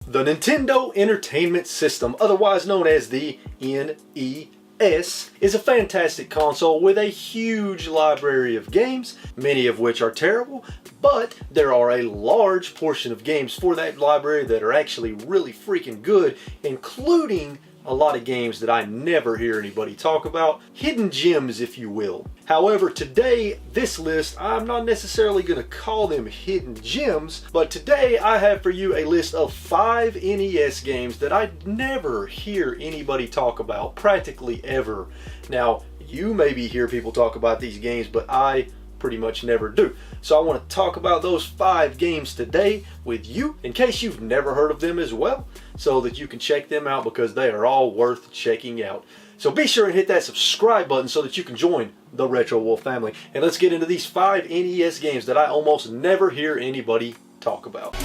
The Nintendo Entertainment System, otherwise known as the NES, is a fantastic console with a huge library of games, many of which are terrible, but there are a large portion of games for that library that are actually really freaking good, including a lot of games that I never hear anybody talk about. Hidden gems, if you will. However, today, this list, I'm not necessarily going to call them hidden gems, but today I have for you a list of 5 NES games that I never hear anybody talk about, practically ever. Now, you maybe hear people talk about these games, but I pretty much never do. So I want to talk about those 5 games today with you, in case you've never heard of them as well, so that you can check them out because they are all worth checking out. So be sure and hit that subscribe button so that you can join the RetroWolf family. And let's get into these 5 NES games that I almost never hear anybody talk about.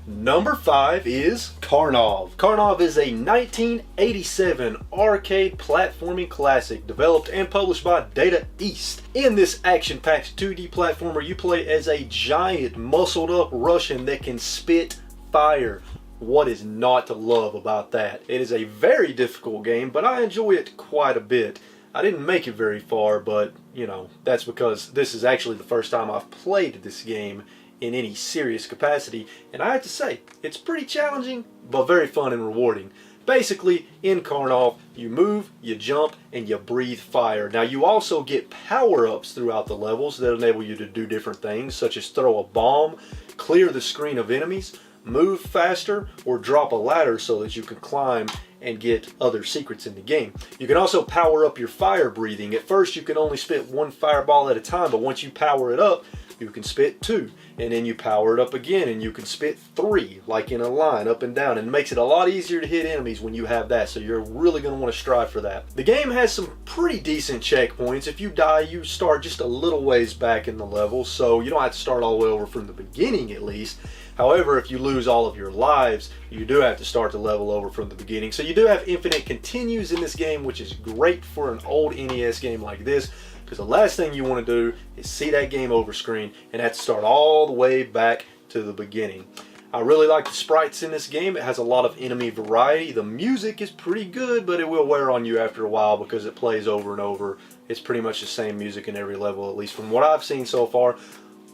Number 5 is Karnov. Karnov is a 1987 arcade platforming classic developed and published by Data East. In this action-packed 2D platformer, you play as a giant muscled-up Russian that can spit fire. What is not to love about that? It is a very difficult game, but I enjoy it quite a bit. I didn't make it very far, but you know, that's because this is actually the first time I've played this game in any serious capacity, and I have to say, it's pretty challenging, but very fun and rewarding. Basically, in Karnov, you move, you jump, and you breathe fire. Now, you also get power-ups throughout the levels that enable you to do different things, such as throw a bomb, clear the screen of enemies, move faster, or drop a ladder so that you can climb and get other secrets in the game. You can also power up your fire breathing. At first, you can only spit 1 fireball at a time, but once you power it up, you can spit 2, and then you power it up again and you can spit 3, like in a line up and down, and it makes it a lot easier to hit enemies when you have that, so you're really going to want to strive for that. The game has some pretty decent checkpoints. If you die, you start just a little ways back in the level, so you don't have to start all the way over from the beginning at least. However, if you lose all of your lives, you do have to start the level over from the beginning. So you do have infinite continues in this game, which is great for an old NES game like this, because the last thing you want to do is see that game over screen and have to start all the way back to the beginning. I really like the sprites in this game. It has a lot of enemy variety. The music is pretty good, but it will wear on you after a while because it plays over and over. It's pretty much the same music in every level, at least from what I've seen so far.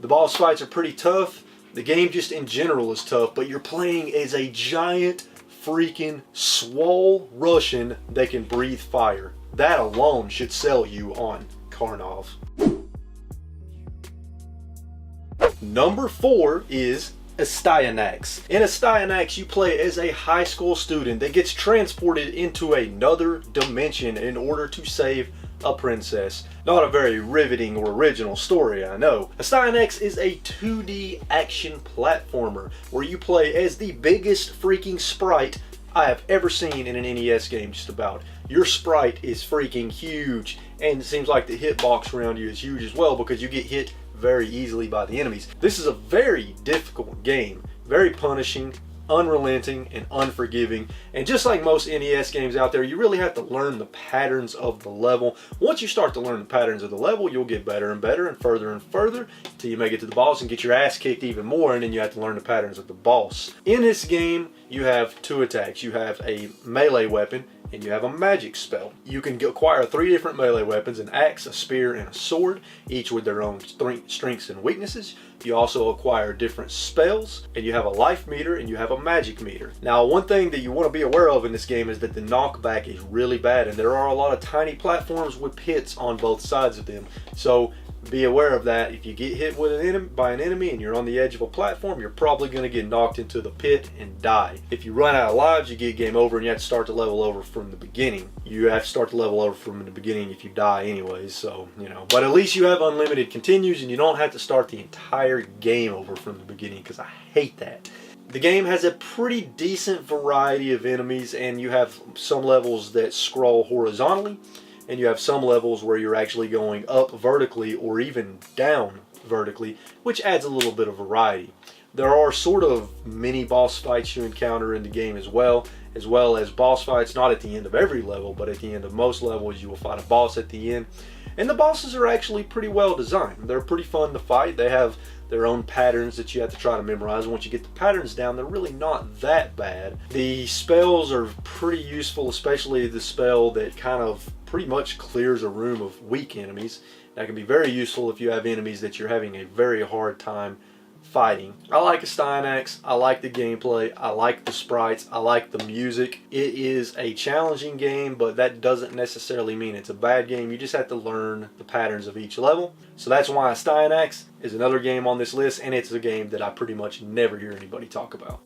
The boss fights are pretty tough. The game just in general is tough, but you're playing as a giant freaking swole Russian that can breathe fire. That alone should sell you on Karnov. Number 4 is Astyanax. In Astyanax, you play as a high school student that gets transported into another dimension in order to save a princess. Not a very riveting or original story, I know. Astyanax is a 2D action platformer where you play as the biggest freaking sprite I have ever seen in an NES game, just about. Your sprite is freaking huge, and it seems like the hitbox around you is huge as well because you get hit very easily by the enemies. This is a very difficult game, very punishing, unrelenting, and unforgiving, and just like most NES games out there, you really have to learn the patterns of the level. Once you start to learn the patterns of the level, you'll get better and better and further until you make it to the boss and get your ass kicked even more, and then you have to learn the patterns of the boss. In this game, you have 2 attacks. You have a melee weapon and you have a magic spell. You can acquire 3 different melee weapons: an axe, a spear, and a sword, each with their own strengths and weaknesses. You also acquire different spells, and you have a life meter and you have a magic meter. Now, one thing that you want to be aware of in this game is that the knockback is really bad, and there are a lot of tiny platforms with pits on both sides of them. So be aware of that. If you get hit with by an enemy and you're on the edge of a platform, you're probably going to get knocked into the pit and die. If you run out of lives, you get game over and you have to start the level over from the beginning. You have to start the level over from the beginning if you die anyways, so, you know. But at least you have unlimited continues and you don't have to start the entire game over from the beginning, because I hate that. The game has a pretty decent variety of enemies, and you have some levels that scroll horizontally, and you have some levels where you're actually going up vertically or even down vertically, which adds a little bit of variety. There are sort of mini boss fights you encounter in the game as well as boss fights, not at the end of every level, but at the end of most levels you will fight a boss at the end. And the bosses are actually pretty well designed. They're pretty fun to fight. They have their own patterns that you have to try to memorize. Once you get the patterns down, they're really not that bad. The spells are pretty useful, especially the spell that kind of pretty much clears a room of weak enemies. That can be very useful if you have enemies that you're having a very hard time fighting. I like Astyanax, I like the gameplay, I like the sprites, I like the music. It is a challenging game, but that doesn't necessarily mean it's a bad game. You just have to learn the patterns of each level. So that's why Astyanax is another game on this list, and it's a game that I pretty much never hear anybody talk about.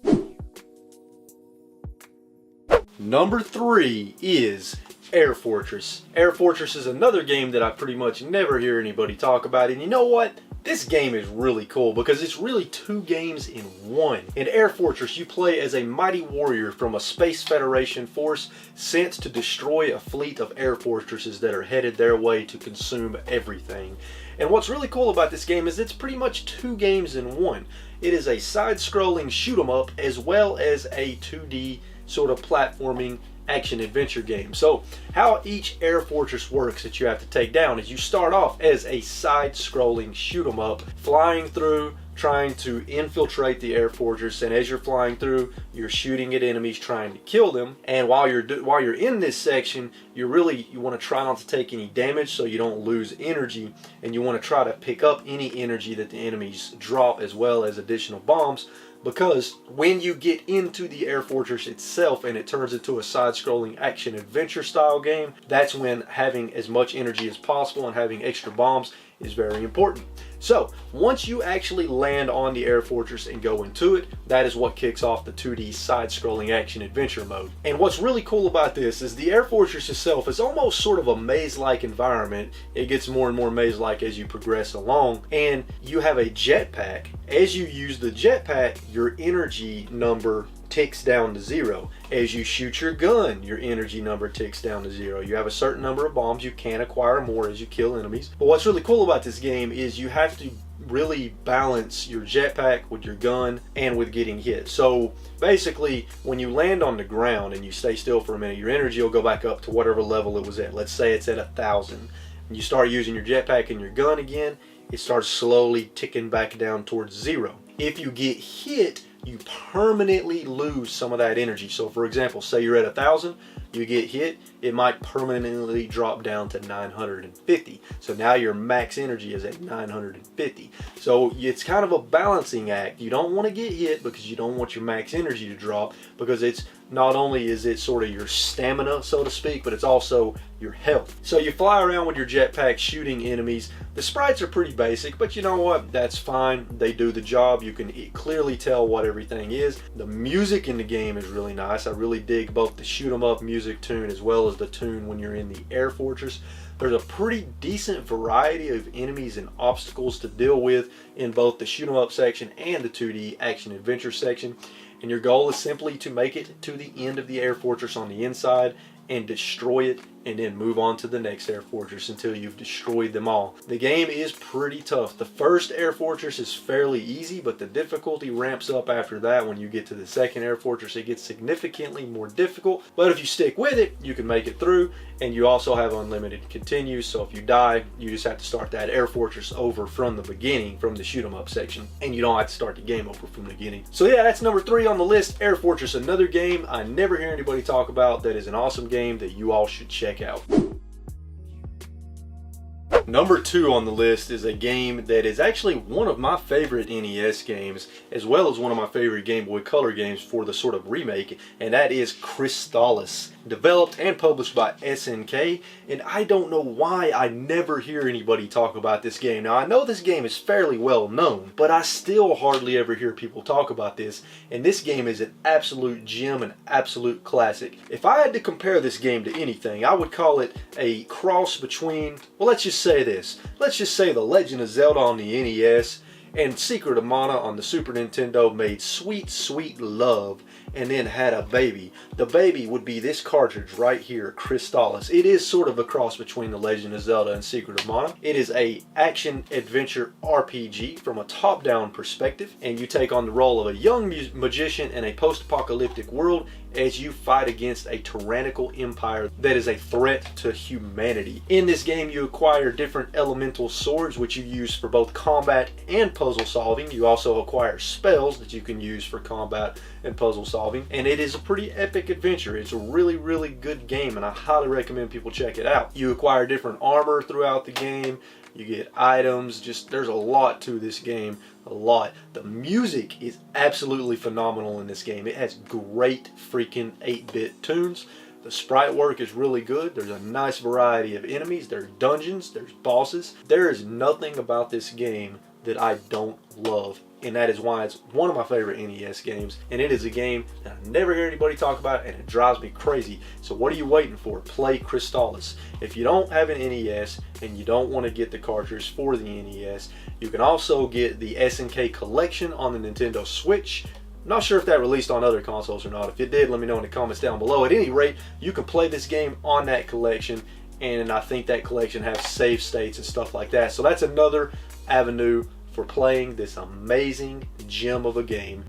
Number 3 is Air Fortress. Air Fortress is another game that I pretty much never hear anybody talk about, and you know what? This game is really cool because it's really 2 games in one. In Air Fortress, you play as a mighty warrior from a Space Federation force sent to destroy a fleet of air fortresses that are headed their way to consume everything. And what's really cool about this game is it's pretty much 2 games in one. It is a side-scrolling shoot-'em-up as well as a 2D sort of platforming action-adventure game. So how each air fortress works that you have to take down is you start off as a side-scrolling shoot-'em-up, flying through, trying to infiltrate the air fortress, and as you're flying through, you're shooting at enemies trying to kill them. And while you're in this section, you want to try not to take any damage so you don't lose energy, and you want to try to pick up any energy that the enemies drop as well as additional bombs. Because when you get into the air fortress itself and it turns into a side-scrolling action-adventure style game, that's when having as much energy as possible and having extra bombs is very important. So once you actually land on the air fortress and go into it, that is what kicks off the 2D side-scrolling action-adventure mode. And what's really cool about this is the air fortress itself is almost sort of a maze-like environment. It gets more and more maze-like as you progress along, and you have a jetpack. As you use the jetpack, your energy number ticks down to 0. As you shoot your gun, your energy number ticks down to 0. You have a certain number of bombs. You can acquire more as you kill enemies. But what's really cool about this game is you have to really balance your jetpack with your gun and with getting hit. So basically, when you land on the ground and you stay still for a minute, your energy will go back up to whatever level it was at. Let's say it's at 1,000. When you start using your jetpack and your gun again, it starts slowly ticking back down towards 0. If you get hit, you permanently lose some of that energy. So for example, say you're at 1,000, you get hit, it might permanently drop down to 950. So now your max energy is at 950. So it's kind of a balancing act. You don't want to get hit because you don't want your max energy to drop, because it's not only is it sort of your stamina, so to speak, but it's also your health. So you fly around with your jetpack shooting enemies. The sprites are pretty basic, but you know what? That's fine. They do the job. You can clearly tell what everything is. The music in the game is really nice. I really dig both the shoot 'em up music tune as well as the tune when you're in the air fortress. There's a pretty decent variety of enemies and obstacles to deal with in both the shoot 'em up section and the 2D action adventure section. And your goal is simply to make it to the end of the air fortress on the inside and destroy it, and then move on to the next air fortress until you've destroyed them all. The game is pretty tough. The first air fortress is fairly easy, but the difficulty ramps up after that. When you get to the second air fortress, it gets significantly more difficult, but if you stick with it, you can make it through. And you also have unlimited continues, so if you die, you just have to start that air fortress over from the beginning, from the shoot 'em up section, and you don't have to start the game over from the beginning. So yeah, that's number 3 on the list, Air Fortress, another game I never hear anybody talk about that is an awesome game that you all should check out. Number 2 on the list is a game that is actually one of my favorite NES games, as well as one of my favorite Game Boy Color games for the sort of remake, and that is Crystalis. Developed and published by SNK, and I don't know why I never hear anybody talk about this game. Now I know this game is fairly well known, but I still hardly ever hear people talk about this, and this game is an absolute gem, an absolute classic. If I had to compare this game to anything, I would call it a cross between, well, let's just say this. Let's just say The Legend of Zelda on the NES And Secret of Mana on the Super Nintendo made sweet, sweet love and then had a baby. The baby would be this cartridge right here, Crystalis. It is sort of a cross between The Legend of Zelda and Secret of Mana. It is a action-adventure RPG from a top-down perspective, and you take on the role of a young magician in a post-apocalyptic world as you fight against a tyrannical empire that is a threat to humanity. In this game, you acquire different elemental swords, which you use for both combat and puzzle solving. You also acquire spells that you can use for combat and puzzle solving, and it is a pretty epic adventure. It's a really, really good game, and I highly recommend people check it out. You acquire different armor throughout the game. You get items. Just there's a lot to this game. A lot. The music is absolutely phenomenal in this game. It has great freaking 8-bit tunes. The sprite work is really good. There's a nice variety of enemies. There's dungeons. There's bosses. There is nothing about this game that I don't love, and that is why it's one of my favorite NES games, and it is a game that I never hear anybody talk about, and it drives me crazy. So what are you waiting for? Play Crystalis. If you don't have an NES and you don't want to get the cartridge for the NES, you can also get the SNK collection on the Nintendo Switch. I'm not sure if that released on other consoles or not. If it did, let me know in the comments down below. At any rate, you can play this game on that collection, and I think that collection has save states and stuff like that. So that's another avenue for playing this amazing gem of a game.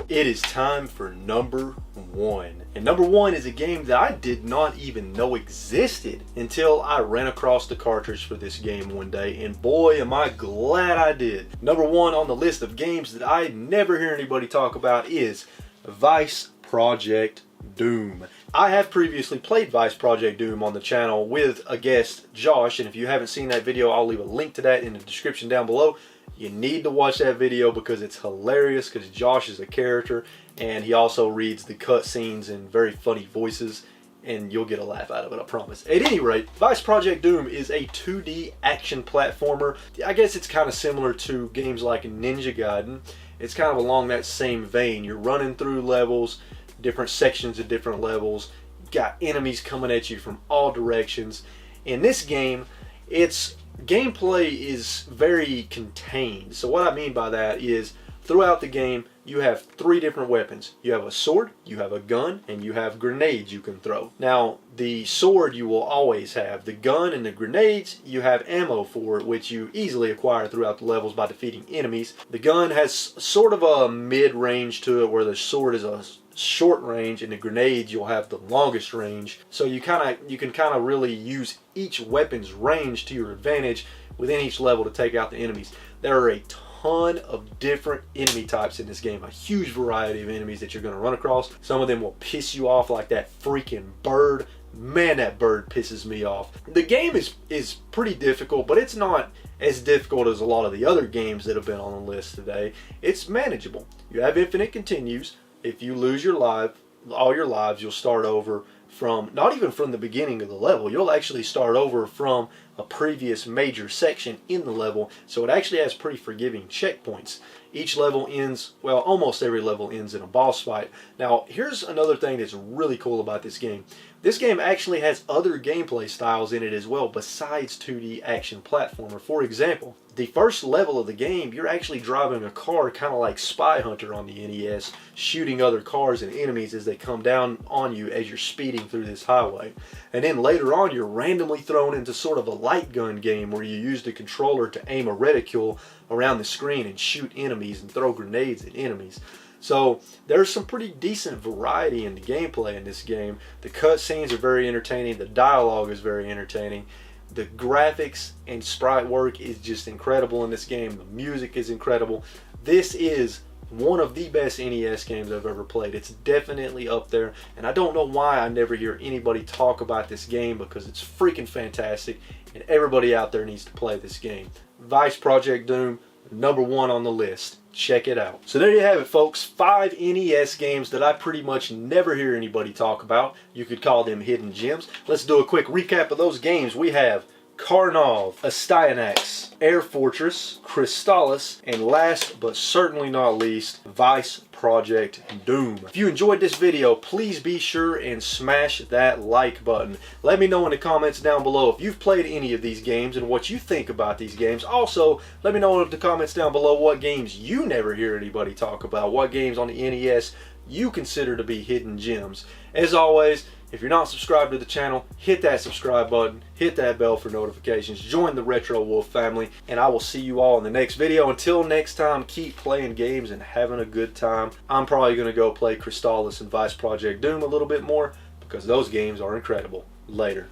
It is time for number one. And number one is a game that I did not even know existed until I ran across the cartridge for this game one day, and boy am I glad I did. Number one on the list of games that I never hear anybody talk about is Vice Project Doom. I have previously played Vice Project Doom on the channel with a guest, Josh, and if you haven't seen that video, I'll leave a link to that in the description down below. You need to watch that video because it's hilarious, because Josh is a character and he also reads the cutscenes in very funny voices, and you'll get a laugh out of it, I promise. At any rate, Vice Project Doom is a 2D action platformer. I guess it's kind of similar to games like Ninja Gaiden. It's kind of along that same vein. You're running through levels, different sections of different levels. You've got enemies coming at you from all directions. In this game, its gameplay is very contained. So what I mean by that is throughout the game you have 3 different weapons. You have a sword, you have a gun, and you have grenades you can throw. Now the sword you will always have. The gun and the grenades you have ammo for, which you easily acquire throughout the levels by defeating enemies. The gun has sort of a mid-range to it, where the sword is a short range, and the grenades you'll have the longest range. So you can kind of really use each weapon's range to your advantage within each level to take out the enemies. There are a ton of different enemy types in this game, a huge variety of enemies that you're going to run across. Some of them will piss you off, like that freaking bird. Man, that bird pisses me off. The game is pretty difficult, but it's not as difficult as a lot of the other games that have been on the list today. It's manageable. You have infinite continues. If you lose all your lives, you'll start over from, not even from the beginning of the level. You'll actually start over from a previous major section in the level. So it actually has pretty forgiving checkpoints. Each level ends, well, almost every level ends in a boss fight. Now, here's another thing that's really cool about this game. This game actually has other gameplay styles in it as well, besides 2D action platformer. For example, the first level of the game, you're actually driving a car kind of like Spy Hunter on the NES, shooting other cars and enemies as they come down on you as you're speeding through this highway. And then later on, you're randomly thrown into sort of a light gun game where you use the controller to aim a reticule around the screen and shoot enemies and throw grenades at enemies. So there's some pretty decent variety in the gameplay in this game. The cutscenes are very entertaining. The dialogue is very entertaining. The graphics and sprite work is just incredible in this game. The music is incredible. This is one of the best NES games I've ever played. It's definitely up there, and I don't know why I never hear anybody talk about this game, because it's freaking fantastic, and everybody out there needs to play this game. Vice Project Doom, number one on the list. Check it out. So there you have it, folks. 5 NES games that I pretty much never hear anybody talk about. You could call them hidden gems. Let's do a quick recap of those games. We have Karnov, Astyanax, Air Fortress, Crystalis, and last but certainly not least, Vice Project Doom. If you enjoyed this video, please be sure and smash that like button. Let me know in the comments down below if you've played any of these games and what you think about these games. Also, let me know in the comments down below what games you never hear anybody talk about, what games on the NES you consider to be hidden gems. As always, if you're not subscribed to the channel, hit that subscribe button, hit that bell for notifications, join the RetroWolf family, and I will see you all in the next video. Until next time, keep playing games and having a good time. I'm probably going to go play Crystalis and Vice Project Doom a little bit more because those games are incredible. Later.